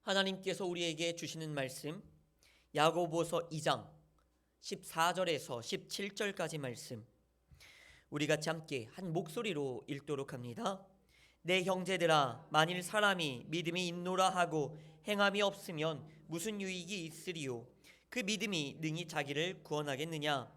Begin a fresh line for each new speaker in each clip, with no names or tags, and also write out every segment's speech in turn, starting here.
하나님께서 우리에게 주시는 말씀 야고보서 2장 14절에서 17절까지 말씀 우리 같이 함께 한 목소리로 읽도록 합니다. 내 형제들아, 만일 사람이 믿음이 있노라 하고 행함이 없으면 무슨 유익이 있으리요? 그 믿음이 능히 자기를 구원하겠느냐?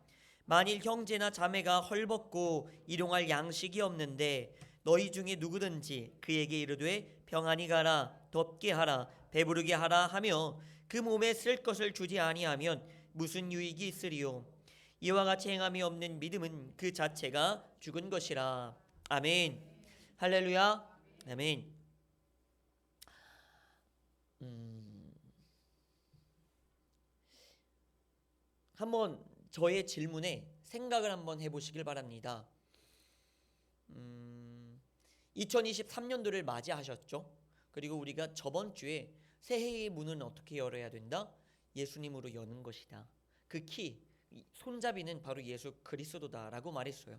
만일 형제나 자매가 헐벗고 일용할 양식이 없는데 너희 중에 누구든지 그에게 이르되 평안히 가라, 덥게 하라, 배부르게 하라 하며 그 몸에 쓸 것을 주지 아니하면 무슨 유익이 있으리요? 이와 같이 행함이 없는 믿음은 그 자체가 죽은 것이라. 아멘. 할렐루야. 아멘. 한번 저의 질문에 생각을 한번 해보시길 바랍니다. 2023년도를 맞이하셨죠? 그리고 우리가 저번 주에 새해의 문은 어떻게 열어야 된다? 예수님으로 여는 것이다. 그 키, 손잡이는 바로 예수 그리스도다라고 말했어요.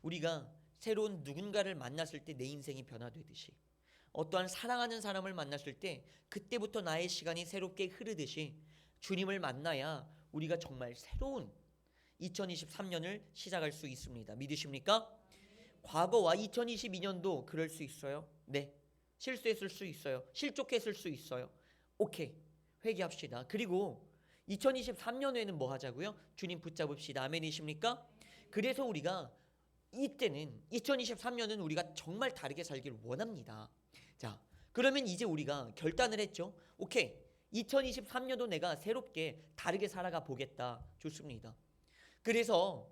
우리가 새로운 누군가를 만났을 때 내 인생이 변화되듯이, 어떠한 사랑하는 사람을 만났을 때 그때부터 나의 시간이 새롭게 흐르듯이 주님을 만나야 우리가 정말 새로운 2023년을 시작할 수 있습니다. 믿으십니까? 과거와 2022년도 그럴 수 있어요. 네, 실수했을 수 있어요. 실족했을 수 있어요. 오케이, 회개합시다. 그리고 2023년에는 뭐 하자고요? 주님 붙잡읍시다. 아멘이십니까? 그래서 우리가 이때는 2023년은 우리가 정말 다르게 살기를 원합니다. 자, 그러면 이제 우리가 결단을 했죠. 오케이, 2023년도 내가 새롭게 다르게 살아가 보겠다. 좋습니다. 그래서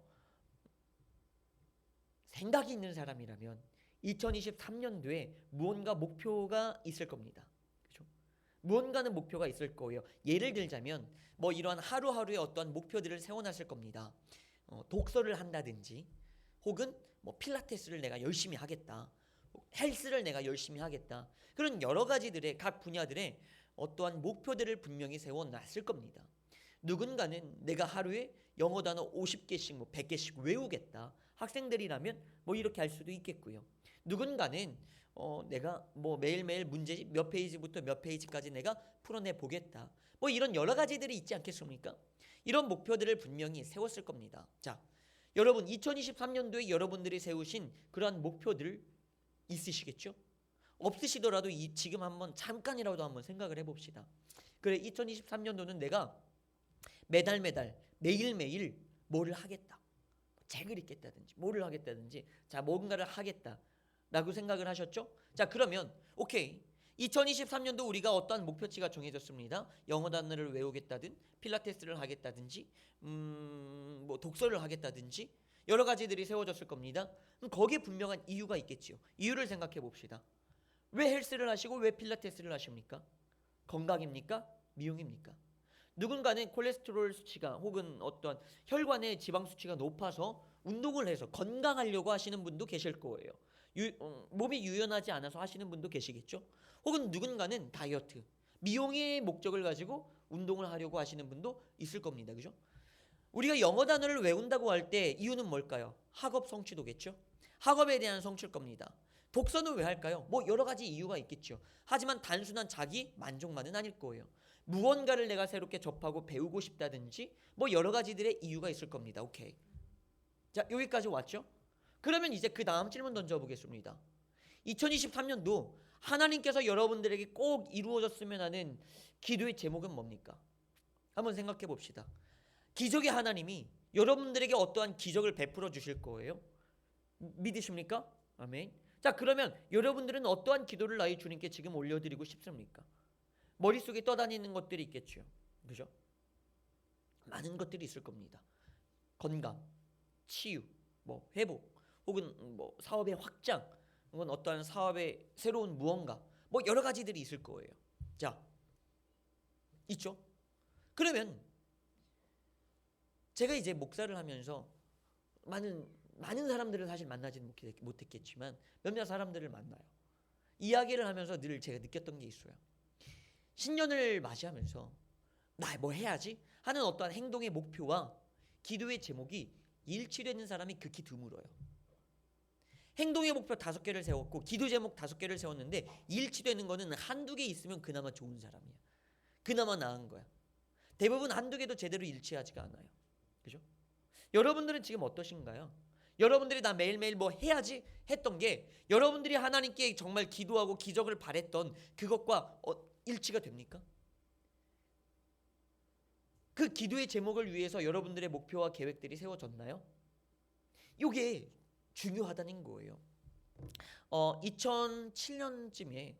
생각이 있는 사람이라면 2023년도에 무언가 목표가 있을 겁니다. 그렇죠? 무언가는 목표가 있을 거예요. 예를 들자면 뭐 이러한 하루하루의 어떤 목표들을 세워놨을 겁니다. 독서를 한다든지, 혹은 뭐 필라테스를 내가 열심히 하겠다, 헬스를 내가 열심히 하겠다, 그런 여러 가지들의 각 분야들의 어떠한 목표들을 분명히 세워놨을 겁니다. 누군가는 내가 하루에 영어 단어 50개씩 뭐 100개씩 외우겠다. 학생들이라면 뭐 이렇게 할 수도 있겠고요. 누군가는 내가 뭐 매일매일 문제집 몇 페이지부터 몇 페이지까지 내가 풀어내 보겠다. 뭐 이런 여러 가지들이 있지 않겠습니까? 이런 목표들을 분명히 세웠을 겁니다. 자, 여러분 2023년도에 여러분들이 세우신 그러한 목표들 있으시겠죠? 없으시더라도 지금 한번 잠깐이라도 한번 생각을 해봅시다. 그래, 2023년도는 내가 매달 매일매일 뭐를 하겠다, 책을 읽겠다든지 뭐를 하겠다든지, 자, 뭔가를 하겠다라고 생각을 하셨죠? 자, 그러면 오케이, 2023년도 우리가 어떠한 목표치가 정해졌습니다. 영어 단어를 외우겠다든, 필라테스를 하겠다든지, 뭐 독서를 하겠다든지 여러 가지들이 세워졌을 겁니다. 그럼 거기에 분명한 이유가 있겠지요. 이유를 생각해 봅시다. 왜 헬스를 하시고 왜 필라테스를 하십니까? 건강입니까? 미용입니까? 누군가는 콜레스테롤 수치가 혹은 어떤 혈관의 지방 수치가 높아서 운동을 해서 건강하려고 하시는 분도 계실 거예요. 몸이 유연하지 않아서 하시는 분도 계시겠죠. 혹은 누군가는 다이어트, 미용의 목적을 가지고 운동을 하려고 하시는 분도 있을 겁니다. 그죠? 우리가 영어 단어를 외운다고 할 때 이유는 뭘까요? 학업 성취도겠죠. 학업에 대한 성취일 겁니다. 독서는 왜 할까요? 뭐 여러 가지 이유가 있겠죠. 하지만 단순한 자기 만족만은 아닐 거예요. 무언가를 내가 새롭게 접하고 배우고 싶다든지 뭐 여러 가지들의 이유가 있을 겁니다. 오케이. 자, 여기까지 왔죠? 그러면 이제 그 다음 질문 던져보겠습니다. 2023년도 하나님께서 여러분들에게 꼭 이루어졌으면 하는 기도의 제목은 뭡니까? 한번 생각해 봅시다. 기적의 하나님이 여러분들에게 어떠한 기적을 베풀어 주실 거예요? 믿으십니까? 아멘. 자, 그러면 여러분들은 어떠한 기도를 나의 주님께 지금 올려드리고 싶습니까? 머릿속에 떠다니는 것들이 있겠죠. 그죠? 많은 것들이 있을 겁니다. 건강, 치유, 뭐 회복, 혹은 뭐 사업의 확장, 혹은 어떠한 사업의 새로운 무언가, 뭐 여러 가지들이 있을 거예요. 자, 있죠? 그러면 제가 이제 목사를 하면서 많은 사람들을 사실 만나지는 못했겠지만 몇몇 사람들을 만나요. 이야기를 하면서 늘 제가 느꼈던 게 있어요. 신년을 맞이하면서 나 뭐 해야지 하는 어떠한 행동의 목표와 기도의 제목이 일치되는 사람이 극히 드물어요. 행동의 목표 5개를 세웠고 기도 제목 5개를 세웠는데 일치되는 거는 한두 개 있으면 그나마 좋은 사람이야. 그나마 나은 거야. 대부분 한두 개도 제대로 일치하지가 않아요. 그죠? 여러분들은 지금 어떠신가요? 여러분들이 나 매일매일 뭐 해야지 했던 게 여러분들이 하나님께 정말 기도하고 기적을 바랬던 그것과 일치가 됩니까? 그 기도의 제목을 위해서 여러분들의 목표와 계획들이 세워졌나요? 이게 중요하다는 거예요. 2007년쯤에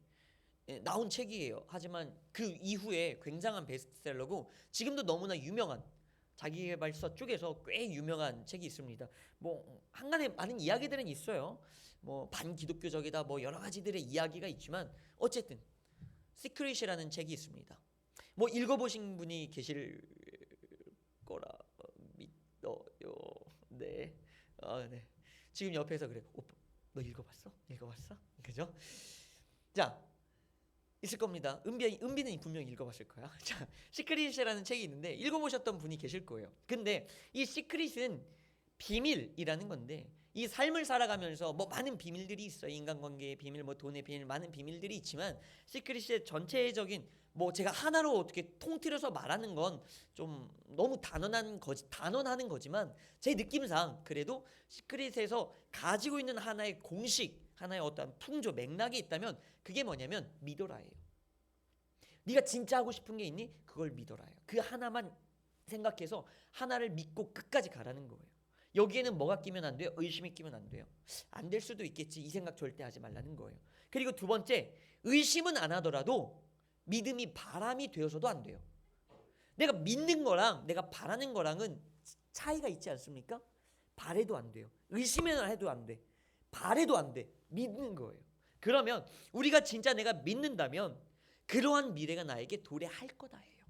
나온 책이에요. 하지만 그 이후에 굉장한 베스트셀러고 지금도 너무나 유명한 자기계발서 쪽에서 꽤 유명한 책이 있습니다. 뭐 한간에 많은 이야기들은 있어요. 뭐 반기독교적이다 뭐 여러 가지들의 이야기가 있지만 어쨌든 시크릿이라는 책이 있습니다. 뭐 읽어보신 분이 계실 거라 믿어요. 네. 네. 지금 옆에서 그래. 오빠, 너 읽어봤어? 읽어봤어? 그죠? 자, 있을 겁니다. 은비는 분명히 읽어봤을 거야. 자, 시크릿이라는 책이 있는데 읽어보셨던 분이 계실 거예요. 근데 이 시크릿은 비밀이라는 건데 이 삶을 살아가면서 뭐 많은 비밀들이 있어요. 인간관계의 비밀, 뭐 돈의 비밀, 많은 비밀들이 있지만 시크릿의 전체적인 뭐 제가 하나로 어떻게 통틀어서 말하는 건 좀 너무 단언하는 거지만 제 느낌상 그래도 시크릿에서 가지고 있는 하나의 공식, 하나의 어떤 풍조, 맥락이 있다면 그게 뭐냐면 믿어라예요. 네가 진짜 하고 싶은 게 있니? 그걸 믿어라예요. 그 하나만 생각해서 하나를 믿고 끝까지 가라는 거예요. 여기에는 뭐가 끼면 안 돼요? 의심이 끼면 안 돼요. 안 될 수도 있겠지. 이 생각 절대 하지 말라는 거예요. 그리고 두 번째, 의심은 안 하더라도 믿음이 바람이 되어서도 안 돼요. 내가 믿는 거랑 내가 바라는 거랑은 차이가 있지 않습니까? 바래도 안 돼요. 의심을 해도 안 돼. 바래도 안 돼. 믿는 거예요. 그러면 우리가 진짜 내가 믿는다면 그러한 미래가 나에게 도래할 거다예요.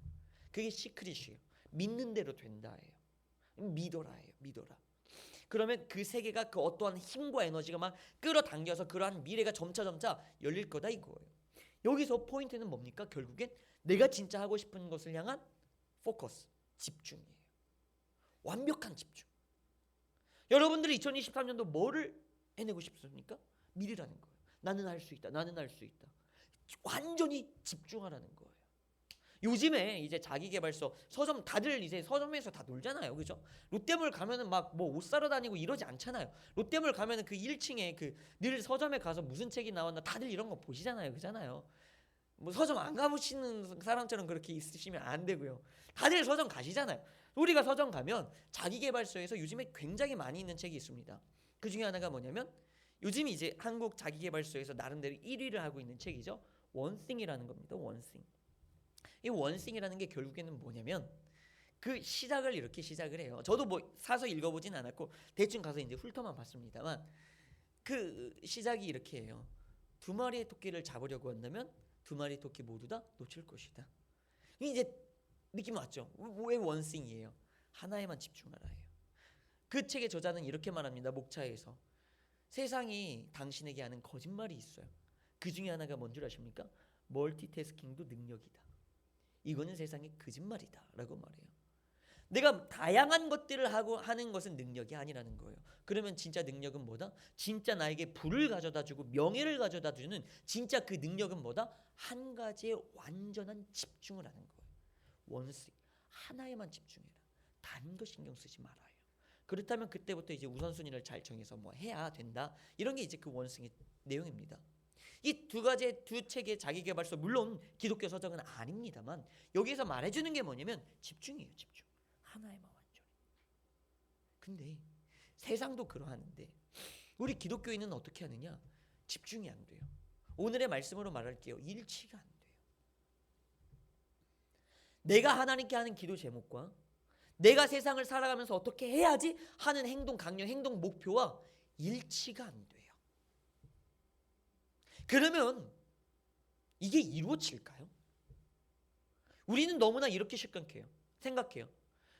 그게 시크릿이에요. 믿는 대로 된다예요. 믿어라예요. 믿어라. 그러면 그 세계가 그 어떠한 힘과 에너지가 막 끌어당겨서 그러한 미래가 점차 열릴 거다 이거예요. 여기서 포인트는 뭡니까? 결국엔 내가 진짜 하고 싶은 것을 향한 포커스, 집중이에요. 완벽한 집중. 여러분들이 2023년도 뭐를 해내고 싶습니까? 미래라는 거예요. 나는 할 수 있다. 나는 할 수 있다. 완전히 집중하라는 거예요. 요즘에 이제 자기계발서 서점 다들 이제 서점에서 다 놀잖아요. 그죠? 롯데몰 가면은 막 뭐 옷 사러 다니고 이러지 않잖아요. 롯데몰 가면은 그 1층에 그 늘 서점에 가서 무슨 책이 나왔나 다들 이런 거 보시잖아요. 그잖아요. 뭐 서점 안 가보시는 사람처럼 그렇게 있으시면 안 되고요. 다들 서점 가시잖아요. 우리가 서점 가면 자기계발서에서 요즘에 굉장히 많이 있는 책이 있습니다. 그 중에 하나가 뭐냐면 요즘 이제 한국 자기계발서에서 나름대로 1위를 하고 있는 책이죠. 원싱이라는 겁니다. 원싱. 이 원싱이라는 게 결국에는 뭐냐면 그 시작을 이렇게 시작을 해요. 저도 뭐 사서 읽어보진 않았고 대충 가서 이제 훑어만 봤습니다만 그 시작이 이렇게 해요. 2마리의 토끼를 잡으려고 한다면 2마리 토끼 모두 다 놓칠 것이다. 이제 느낌 왔죠? 왜 원싱이에요? 하나에만 집중하라 해요. 그 책의 저자는 이렇게 말합니다. 목차에서 세상이 당신에게 하는 거짓말이 있어요. 그 중에 하나가 뭔 줄 아십니까? 멀티태스킹도 능력이다. 이거는 세상의 거짓말이다 라고 말해요. 내가 다양한 것들을 하고 하는 것은 능력이 아니라는 거예요. 그러면 진짜 능력은 뭐다? 진짜 나에게 부를 가져다주고 명예를 가져다주는 진짜 그 능력은 뭐다? 한 가지에 완전한 집중을 하는 거예요. 원식 하나에만 집중해라. 다른 거 신경 쓰지 말아요. 그렇다면 그때부터 이제 우선순위를 잘 정해서 뭐 해야 된다. 이런 게 이제 그 원숭이 내용입니다. 이 두 책의 자기계발서 물론 기독교 서적은 아닙니다만 여기에서 말해주는 게 뭐냐면 집중이에요. 집중. 하나에만 완전히. 근데 세상도 그러하는데 우리 기독교인은 어떻게 하느냐? 집중이 안 돼요. 오늘의 말씀으로 말할게요. 일치가 안 돼요. 내가 하나님께 하는 기도 제목과 내가 세상을 살아가면서 어떻게 해야지 하는 행동 강령, 행동 목표와 일치가 안 돼요. 그러면 이게 이루어질까요? 우리는 너무나 이렇게 생각해요.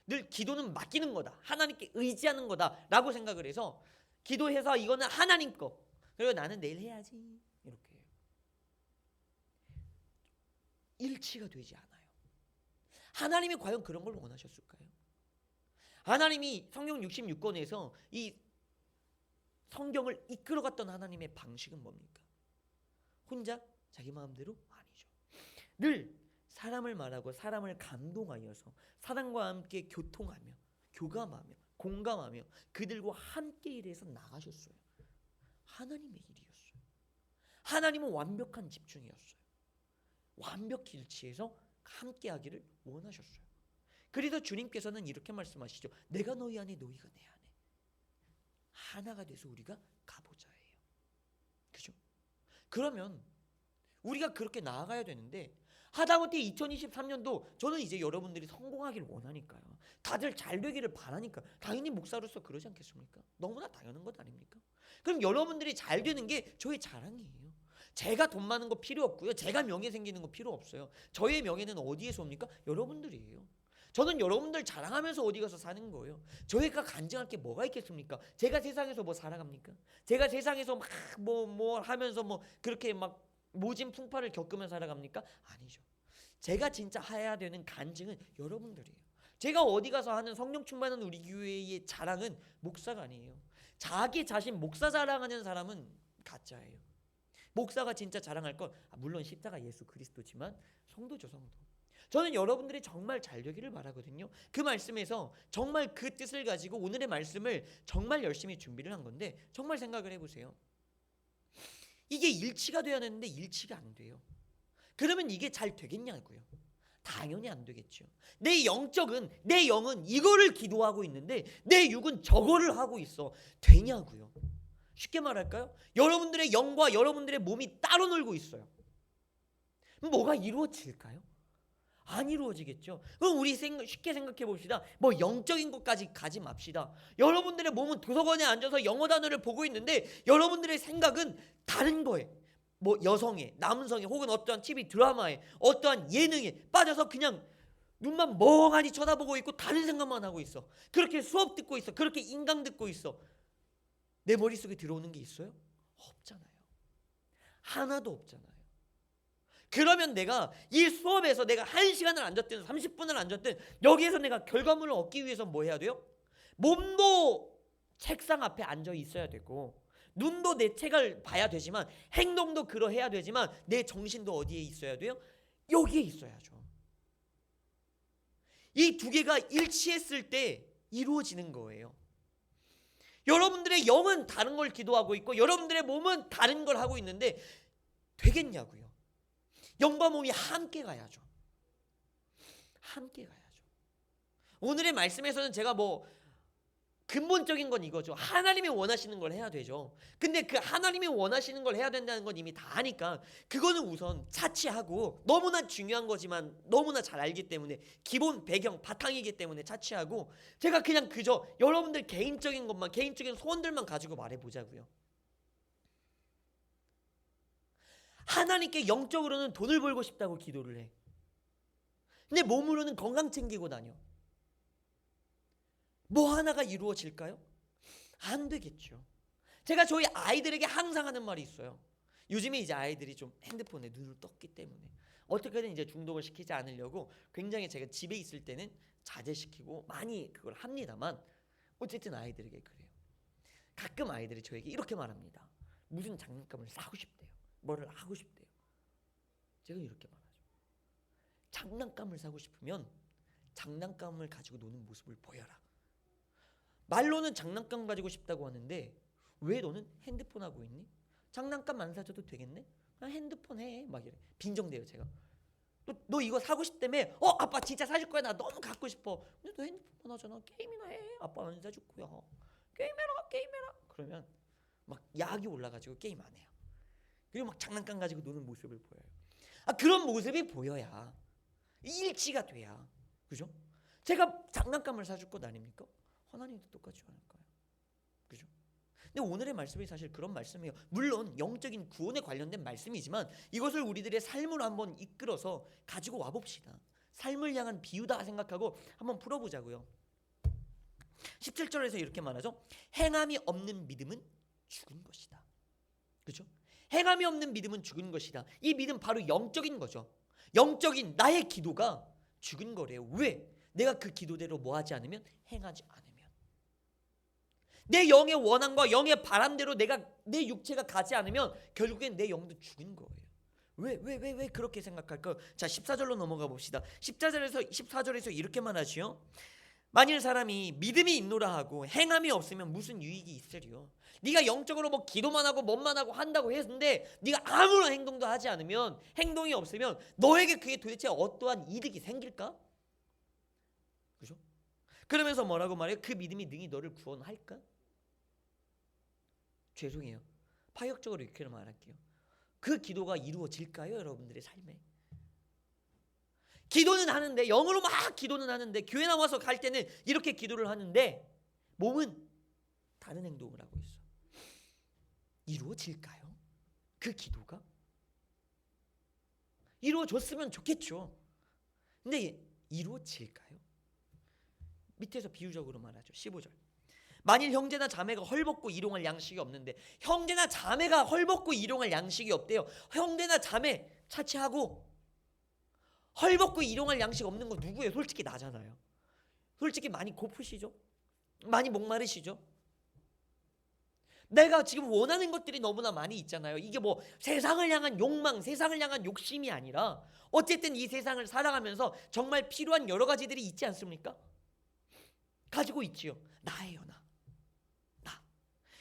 늘 기도는 맡기는 거다. 하나님께 의지하는 거다라고 생각을 해서 기도해서 이거는 하나님 거. 그리고 나는 내일 해야지. 이렇게 해요. 일치가 되지 않아요. 하나님이 과연 그런 걸 원하셨을까요? 하나님이 성경 66권에서 이 성경을 이끌어갔던 하나님의 방식은 뭡니까? 혼자 자기 마음대로? 아니죠. 늘 사람을 말하고 사람을 감동하여서 사람과 함께 교통하며 교감하며 공감하며 그들과 함께 일해서 나가셨어요. 하나님의 일이었어요. 하나님은 완벽한 집중이었어요. 완벽히 일치해서 함께 하기를 원하셨어요. 그래서 주님께서는 이렇게 말씀하시죠. 내가 너희 안에 너희가 내 안에 하나가 돼서 우리가 가보자예요. 그죠? 그러면 우리가 그렇게 나아가야 되는데 하다못해 2023년도 저는 이제 여러분들이 성공하길 원하니까요. 다들 잘 되기를 바라니까 당연히 목사로서 그러지 않겠습니까? 너무나 당연한 것 아닙니까? 그럼 여러분들이 잘 되는 게 저의 자랑이에요. 제가 돈 많은 거 필요 없고요. 제가 명예 생기는 거 필요 없어요. 저의 명예는 어디에서 옵니까? 여러분들이에요. 저는 여러분들 자랑하면서 어디 가서 사는 거예요. 저희가 간증할 게 뭐가 있겠습니까? 제가 세상에서 뭐 살아갑니까? 제가 세상에서 막 뭐 하면서 뭐 그렇게 막 모진 풍파를 겪으면서 살아갑니까? 아니죠. 제가 진짜 해야 되는 간증은 여러분들이에요. 제가 어디 가서 하는 성령 충만한 우리 교회의 자랑은 목사가 아니에요. 자기 자신 목사 자랑하는 사람은 가짜예요. 목사가 진짜 자랑할 건 물론 십자가 예수 그리스도지만 성도죠, 성도. 저는 여러분들이 정말 잘 되기를 바라거든요. 그 말씀에서 정말 그 뜻을 가지고 오늘의 말씀을 정말 열심히 준비를 한 건데 정말 생각을 해보세요. 이게 일치가 돼야 되는데 일치가 안 돼요. 그러면 이게 잘 되겠냐고요. 당연히 안 되겠죠. 내 영은 이거를 기도하고 있는데 내 육은 저거를 하고 있어. 되냐고요. 쉽게 말할까요? 여러분들의 영과 여러분들의 몸이 따로 놀고 있어요. 뭐가 이루어질까요? 안 이루어지겠죠. 그럼 우리 쉽게 생각해 봅시다. 뭐 영적인 것까지 가지 맙시다. 여러분들의 몸은 도서관에 앉아서 영어 단어를 보고 있는데 여러분들의 생각은 다른 거에 뭐 여성에 남성에 혹은 어떠한 TV 드라마에 어떠한 예능에 빠져서 그냥 눈만 멍하니 쳐다보고 있고 다른 생각만 하고 있어. 그렇게 수업 듣고 있어. 그렇게 인강 듣고 있어. 내 머릿속에 들어오는 게 있어요? 없잖아요. 하나도 없잖아요. 그러면 내가 이 수업에서 내가 1시간을 앉았든 30분을 앉았든 여기에서 내가 결과물을 얻기 위해서 뭐 해야 돼요? 몸도 책상 앞에 앉아 있어야 되고 눈도 내 책을 봐야 되지만 행동도 그러해야 되지만 내 정신도 어디에 있어야 돼요? 여기에 있어야죠. 이 두 개가 일치했을 때 이루어지는 거예요. 여러분들의 영은 다른 걸 기도하고 있고 여러분들의 몸은 다른 걸 하고 있는데 되겠냐고요. 영과 몸이 함께 가야죠. 함께 가야죠. 오늘의 말씀에서는 제가 뭐 근본적인 건 이거죠. 하나님이 원하시는 걸 해야 되죠. 근데 그 하나님이 원하시는 걸 해야 된다는 건 이미 다 아니까 그거는 우선 차치하고 너무나 중요한 거지만 너무나 잘 알기 때문에 기본 배경 바탕이기 때문에 차치하고 제가 그냥 그저 여러분들 개인적인 것만 개인적인 소원들만 가지고 말해보자고요. 하나님께 영적으로는 돈을 벌고 싶다고 기도를 해. 근데 몸으로는 건강 챙기고 다녀. 뭐 하나가 이루어질까요? 안 되겠죠. 제가 저희 아이들에게 항상 하는 말이 있어요. 요즘에 이제 아이들이 좀 핸드폰에 눈을 떴기 때문에 어떻게든 이제 중독을 시키지 않으려고 굉장히 제가 집에 있을 때는 자제시키고 많이 그걸 합니다만 어쨌든 아이들에게 그래요. 가끔 아이들이 저에게 이렇게 말합니다. 무슨 장난감을 사고 싶대요. 뭐를 하고 싶대요. 제가 이렇게 말하죠. 장난감을 사고 싶으면 장난감을 가지고 노는 모습을 보여라. 말로는 장난감 가지고 싶다고 하는데 왜 너는 핸드폰 하고 있니? 장난감 안 사줘도 되겠네? 핸드폰 해. 막 이래. 빈정대요 제가. 너 이거 사고 싶다며? 아빠 진짜 사줄 거야. 나 너무 갖고 싶어. 근데 너 핸드폰 하잖아. 게임이나 해. 아빠 안 사줄 거야. 게임해라. 그러면 막 약이 올라가지고 게임 안 해요. 그리고 막 장난감 가지고 노는 모습을 보여요. 그런 모습이 보여야 일치가 돼야. 그죠? 제가 장난감을 사줄 것 아닙니까? 하나님도 똑같지 않을까요? 그죠? 근데 오늘의 말씀이 사실 그런 말씀이에요. 물론 영적인 구원에 관련된 말씀이지만 이것을 우리들의 삶으로 한번 이끌어서 가지고 와봅시다. 삶을 향한 비유다 생각하고 한번 풀어보자고요. 17절에서 이렇게 말하죠. 행함이 없는 믿음은 죽은 것이다. 그죠? 행함이 없는 믿음은 죽은 것이다. 이 믿음 바로 영적인 거죠. 영적인 나의 기도가 죽은 거래요. 왜? 내가 그 기도대로 뭐 하지 않으면 행하지 않으면. 내 영의 원함과 영의 바람대로 내 육체가 가지 않으면 결국엔 내 영도 죽은 거예요. 왜 그렇게 생각할까요? 자, 14절로 넘어가 봅시다. 14절에서 이렇게 말하지요. 만일 사람이 믿음이 있노라 하고 행함이 없으면 무슨 유익이 있으리요? 네가 영적으로 뭐 기도만 하고 뭐만 하고 한다고 했는데 네가 아무런 행동도 하지 않으면, 행동이 없으면 너에게 그게 도대체 어떠한 이득이 생길까? 그죠? 그러면서 뭐라고 말해요? 그 믿음이 능히 너를 구원할까? 죄송해요, 파격적으로 이렇게 말할게요. 그 기도가 이루어질까요? 여러분들의 삶에 기도는 하는데, 영으로 막 기도는 하는데, 교회 나와서 갈 때는 이렇게 기도를 하는데 몸은 다른 행동을 하고 있어. 이루어질까요? 그 기도가? 이루어졌으면 좋겠죠. 근데 이루어질까요? 밑에서 비유적으로 말하죠. 15절. 만일 형제나 자매가 헐벗고 일용할 양식이 없는데, 형제나 자매가 헐벗고 일용할 양식이 없대요. 형제나 자매 차치하고 헐벗고 일용할 양식 없는 거 누구예요? 솔직히 나잖아요. 솔직히 많이 고프시죠? 많이 목마르시죠? 내가 지금 원하는 것들이 너무나 많이 있잖아요. 이게 뭐 세상을 향한 욕망, 세상을 향한 욕심이 아니라 어쨌든 이 세상을 살아가면서 정말 필요한 여러 가지들이 있지 않습니까? 가지고 있지요. 나예요, 나.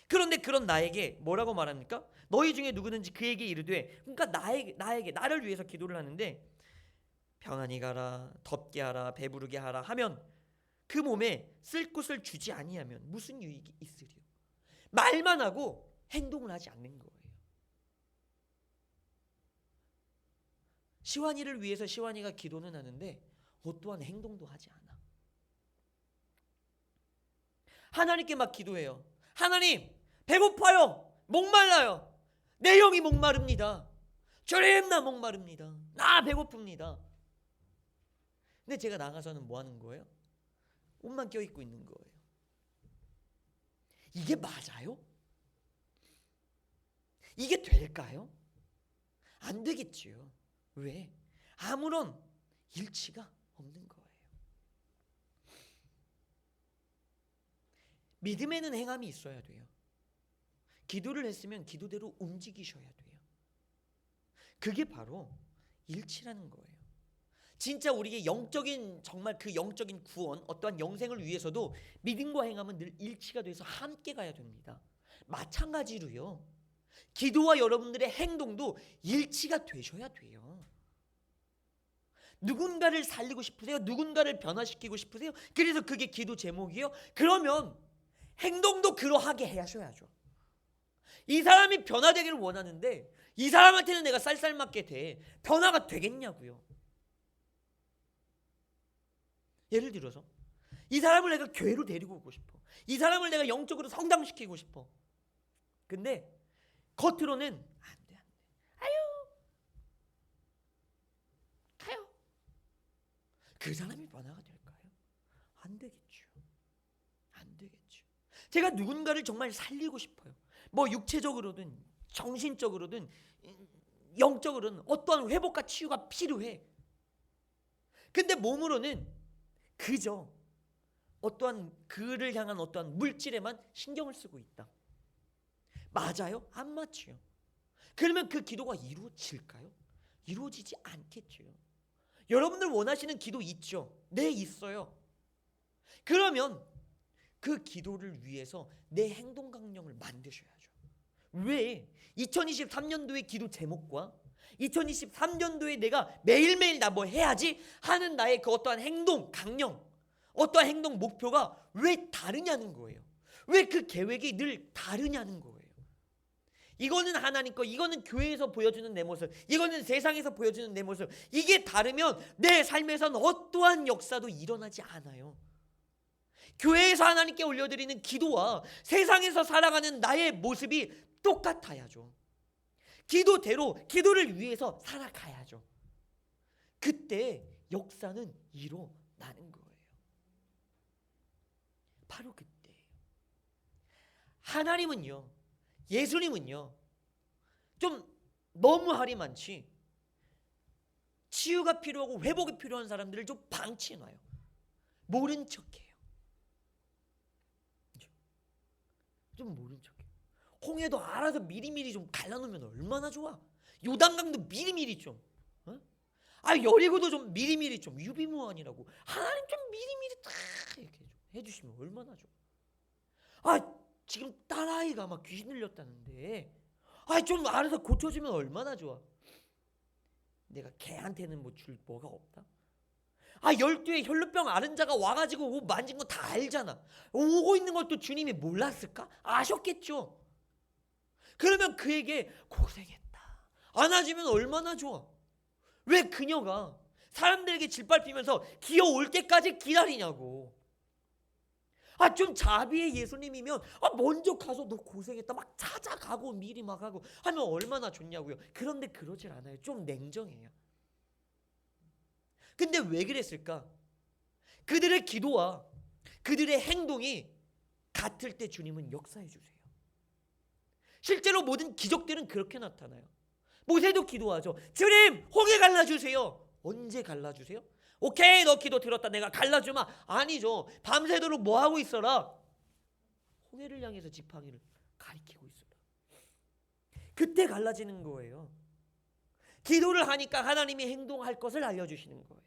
그런데 그런 나에게 뭐라고 말합니까? 너희 중에 누구든지 그에게 이르되, 그러니까 나를 위해서 기도를 하는데, 평안히 가라, 덥게 하라, 배부르게 하라 하면 그 몸에 쓸 것을 주지 아니하면 무슨 유익이 있으리요? 말만 하고 행동을 하지 않는 거예요. 시완이를 위해서 시완이가 기도는 하는데 어떠한 행동도 하지 않아. 하나님께 막 기도해요. 하나님, 배고파요, 목말라요, 내 영이 목마릅니다, 주님 나 목마릅니다, 나 배고픕니다. 근데 제가 나가서는 뭐 하는 거예요? 옷만 껴입고 있는 거예요. 이게 맞아요? 이게 될까요? 안 되겠지요. 왜? 아무런 일치가 없는 거예요. 믿음에는 행함이 있어야 돼요. 기도를 했으면 기도대로 움직이셔야 돼요. 그게 바로 일치라는 거예요. 진짜 우리의 영적인, 정말 그 영적인 구원, 어떠한 영생을 위해서도 믿음과 행함은 늘 일치가 돼서 함께 가야 됩니다. 마찬가지로요, 기도와 여러분들의 행동도 일치가 되셔야 돼요. 누군가를 살리고 싶으세요? 누군가를 변화시키고 싶으세요? 그래서 그게 기도 제목이에요? 그러면 행동도 그러하게 하셔야죠. 이 사람이 변화되기를 원하는데 이 사람한테는 내가 쌀쌀맞게 돼, 변화가 되겠냐고요. 예를 들어서 이 사람을 내가 교회로 데리고 오고 싶어. 이 사람을 내가 영적으로 성장시키고 싶어. 근데 겉으로는 안 돼. 아유, 가요. 그 사람이 변화가 될까요? 안 되겠죠. 안 되겠죠. 제가 누군가를 정말 살리고 싶어요. 뭐 육체적으로든 정신적으로든 영적으로는 어떠한 회복과 치유가 필요해. 근데 몸으로는 그저 어떠한 그를 향한 어떠한 물질에만 신경을 쓰고 있다. 맞아요? 안 맞지요. 그러면 그 기도가 이루어질까요? 이루어지지 않겠죠. 여러분들 원하시는 기도 있죠? 네, 있어요. 그러면 그 기도를 위해서 내 행동 강령을 만드셔야죠. 왜? 2023년도의 기도 제목과 2023년도에 내가 매일매일 나 뭐 해야지 하는 나의 그 어떠한 행동 강령, 어떠한 행동 목표가 왜 다르냐는 거예요. 왜 그 계획이 늘 다르냐는 거예요. 이거는 하나님 거, 이거는 교회에서 보여주는 내 모습, 이거는 세상에서 보여주는 내 모습. 이게 다르면 내 삶에선 어떠한 역사도 일어나지 않아요. 교회에서 하나님께 올려드리는 기도와 세상에서 살아가는 나의 모습이 똑같아야죠. 기도대로 기도를 위해서 살아가야죠. 그때 역사는 일어나는 거예요. 바로 그때. 하나님은요, 예수님은요, 좀 너무 할이 많지 치유가 필요하고 회복이 필요한 사람들을 좀 방치해놔요. 모른 척해요. 좀 모른 척해. 홍해도 알아서 미리미리 좀 갈라놓으면 얼마나 좋아. 요단강도 미리미리 좀. 어? 여리고도 좀 미리미리 좀. 유비무환이라고 하나님 좀 미리미리 딱 이렇게 좀 해주시면 얼마나 좋아. 지금 딸아이가 막 귀신 들렸다는데 좀 알아서 고쳐주면 얼마나 좋아. 내가 걔한테는 뭐 줄 뭐가 없다. 12의 혈루병 앓은 자가 와가지고 옷 만진 거 다 알잖아. 오고 있는 것도 주님이 몰랐을까? 아셨겠죠. 그러면 그에게 고생했다 안아주면 얼마나 좋아. 왜 그녀가 사람들에게 짓밟히면서 기어올 때까지 기다리냐고. 좀 자비의 예수님이면 먼저 가서 너 고생했다 막 찾아가고 미리 막 하고 하면 얼마나 좋냐고요. 그런데 그러질 않아요. 좀 냉정해요. 근데 왜 그랬을까? 그들의 기도와 그들의 행동이 같을 때 주님은 역사해 주세요. 실제로 모든 기적들은 그렇게 나타나요. 모세도 기도하죠. 주님 홍해 갈라주세요. 언제 갈라주세요? 오케이 너 기도 들었다 내가 갈라주마. 아니죠. 밤새도록 뭐하고 있어라? 홍해를 향해서 지팡이를 가리키고 있어라. 그때 갈라지는 거예요. 기도를 하니까 하나님이 행동할 것을 알려주시는 거예요.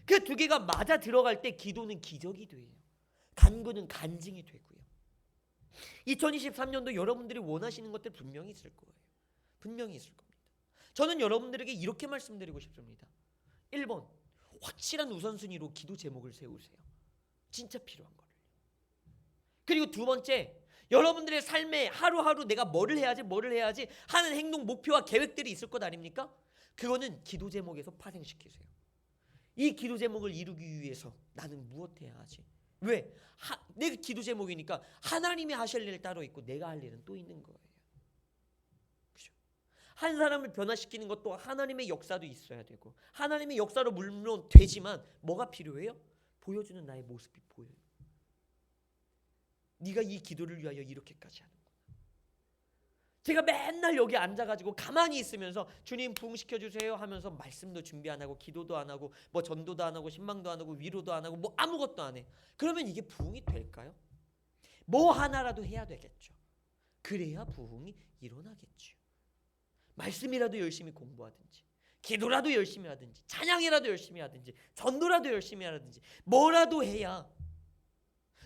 그 두 개가 맞아 들어갈 때 기도는 기적이 돼요. 간구는 간증이 되고요. 2023년도 여러분들이 원하시는 것들 분명히 있을 거예요. 분명히 있을 겁니다. 저는 여러분들에게 이렇게 말씀드리고 싶습니다. 1번 확실한 우선순위로 기도 제목을 세우세요. 진짜 필요한 거를. 그리고 두 번째, 여러분들의 삶에 하루하루 내가 뭐를 해야지 하는 행동 목표와 계획들이 있을 것 아닙니까? 그거는 기도 제목에서 파생시키세요. 이 기도 제목을 이루기 위해서 나는 무엇 해야 하지? 왜? 내 기도 제목이니까 하나님이 하실 일 따로 있고 내가 할 일은 또 있는 거예요. 그렇죠? 한 사람을 변화시키는 것도 하나님의 역사도 있어야 되고 하나님의 역사로 물론 되지만 뭐가 필요해요? 보여주는 나의 모습이 보여요. 네가 이 기도를 위하여 이렇게까지 하는구나. 제가 맨날 여기 앉아가지고 가만히 있으면서 주님 부흥시켜주세요 하면서 말씀도 준비 안 하고 기도도 안 하고 뭐 전도도 안 하고 신방도 안 하고 위로도 안 하고 뭐 아무것도 안 해. 그러면 이게 부흥이 될까요? 뭐 하나라도 해야 되겠죠. 그래야 부흥이 일어나겠죠. 말씀이라도 열심히 공부하든지 기도라도 열심히 하든지 찬양이라도 열심히 하든지 전도라도 열심히 하든지 뭐라도 해야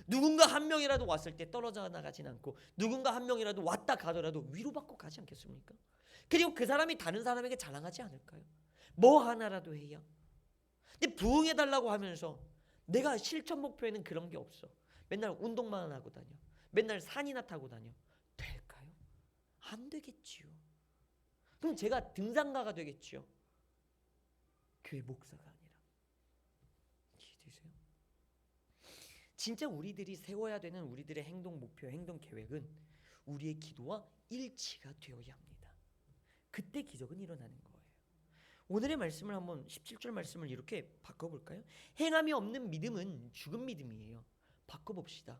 누군가 한 명이라도 왔을 때 떨어져 나가진 않고 누군가 한 명이라도 왔다 가더라도 위로받고 가지 않겠습니까? 그리고 그 사람이 다른 사람에게 자랑하지 않을까요? 뭐 하나라도 해야. 근데 부흥해달라고 하면서 내가 실천 목표에는 그런 게 없어. 맨날 운동만 하고 다녀. 맨날 산이나 타고 다녀. 될까요? 안 되겠지요. 그럼 제가 등산가가 되겠지요. 교회 목사가 아니라. 이해되세요? 진짜 우리들이 세워야 되는 우리들의 행동 목표, 행동 계획은 우리의 기도와 일치가 되어야 합니다. 그때 기적은 일어나는 거예요. 오늘의 말씀을 한번 17절 말씀을 이렇게 바꿔볼까요? 행함이 없는 믿음은 죽은 믿음이에요. 바꿔봅시다.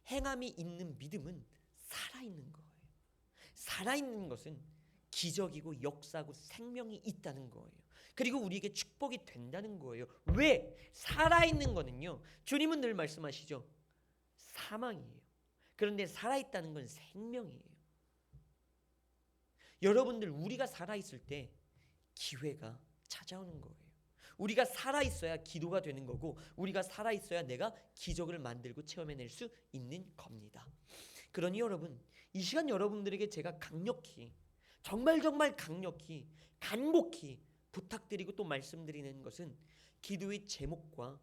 행함이 있는 믿음은 살아있는 거예요. 살아있는 것은 기적이고 역사고 생명이 있다는 거예요. 그리고 우리에게 축복이 된다는 거예요. 왜? 살아있는 거는요. 주님은 늘 말씀하시죠. 사망이에요. 그런데 살아있다는 건 생명이에요. 여러분들 우리가 살아있을 때 기회가 찾아오는 거예요. 우리가 살아있어야 기도가 되는 거고 우리가 살아있어야 내가 기적을 만들고 체험해낼 수 있는 겁니다. 그러니 여러분 이 시간 여러분들에게 제가 강력히 정말 강력히 간곡히 부탁드리고 또 말씀드리는 것은 기도의 제목과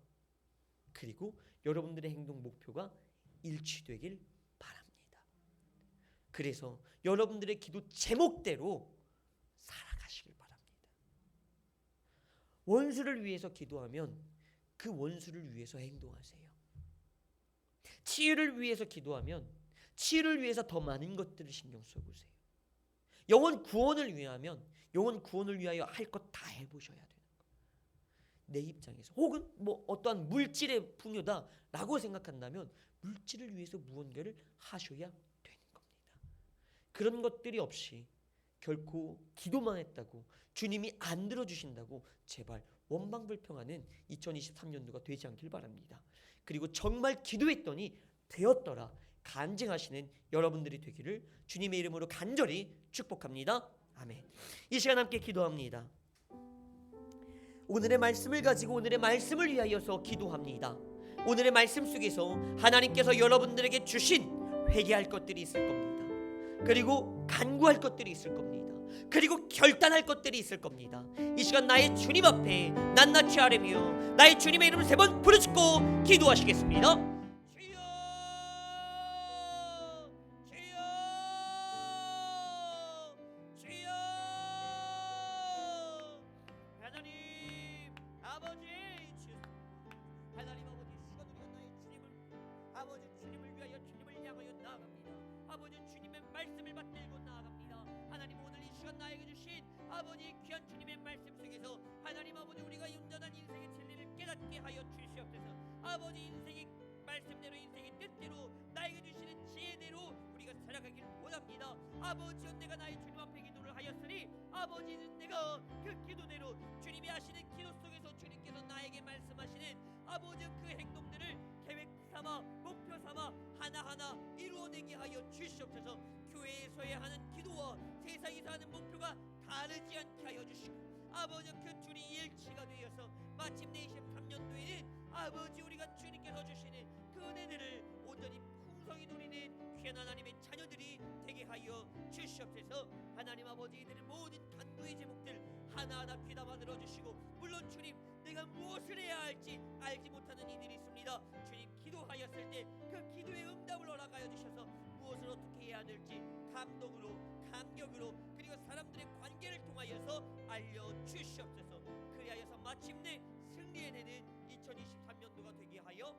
그리고 여러분들의 행동 목표가 일치되길 바랍니다. 그래서 여러분들의 기도 제목대로 살아가시길 바랍니다. 원수를 위해서 기도하면 그 원수를 위해서 행동하세요. 치유를 위해서 기도하면 치유를 위해서 더 많은 것들을 신경 써보세요. 영혼 구원을 위하여 할 것 다 해보셔야 되는 거예요. 내 입장에서 혹은 뭐 어떠한 물질의 풍요다라고 생각한다면 물질을 위해서 무언가를 하셔야 되는 겁니다. 그런 것들이 없이 결코 기도만 했다고 주님이 안 들어주신다고 제발 원망불평하는 2023년도가 되지 않길 바랍니다. 그리고 정말 기도했더니 되었더라 간증하시는 여러분들이 되기를 주님의 이름으로 간절히 축복합니다. 아멘. 이 시간 함께 기도합니다. 오늘의 말씀을 가지고 오늘의 말씀을 위하여서 기도합니다. 오늘의 말씀 속에서 하나님께서 여러분들에게 주신 회개할 것들이 있을 겁니다. 그리고 간구할 것들이 있을 겁니다. 그리고 결단할 것들이 있을 겁니다. 이 시간 나의 주님 앞에 낱낱이 아뢰며 나의 주님의 이름을 3번 부르짖고 기도하시겠습니다. 주여, 주여, 주여. 하나님 아버지, 하나님 아버지, 시간 우리가 나의 주님을, 아버지 주님을 위하여 주님을 향하여 나아갑니다. 아버지 주님의 말씀을 받들고 나아갑니다. 하나님 오늘 이 시간 나에게 주신 아버지 귀한 주님의 말씀 속에서 하나님 아버지 우리가 온전한 인생의 진리를 깨닫게 하여 주시옵소서. 아버지 인생의 말씀대로 인생의 뜻대로 나에게 주시는 지혜대로 우리가 살아가길 원합니다. 아버지 내가 나의 주님 앞에 기도를 하였으니 아버지는 내가 그 기도대로 주님이 하시는 기도 속에서 주님께서 나에게 말씀하시는 아버지 그 행동들을 계획 삼아 목표 삼아 하나하나 이루어내게 하여 주시옵소서. 교회에서의 하는 기도와 세상에서 하는 목표가 다르지 않게 하여 주시고 아버지 그 둘이 일치가 되어서 마침내 23년도에는 아버지 우리가 주님께서 주시는 그 은혜들을 온전히 풍성히 누리는 귀한 하나님의 자녀들이 되게 하여 주시옵소서. 하나님 아버지 이들의 모든 간구의 제목들 하나하나 귀담아 들어주시고 물론 주님 내가 무엇을 해야 할지 알지 못하는 이들이 있습니다. 주님 기도하였을 때 그 기도의 응답을 허락하여 주셔서 무엇을 어떻게 해야 될지 감동으로 감격으로 그리고 사람들의 관계를 통하여서 알려주시옵소서. 그리하여서 마침내 승리해내는 2023년도가 되게 하여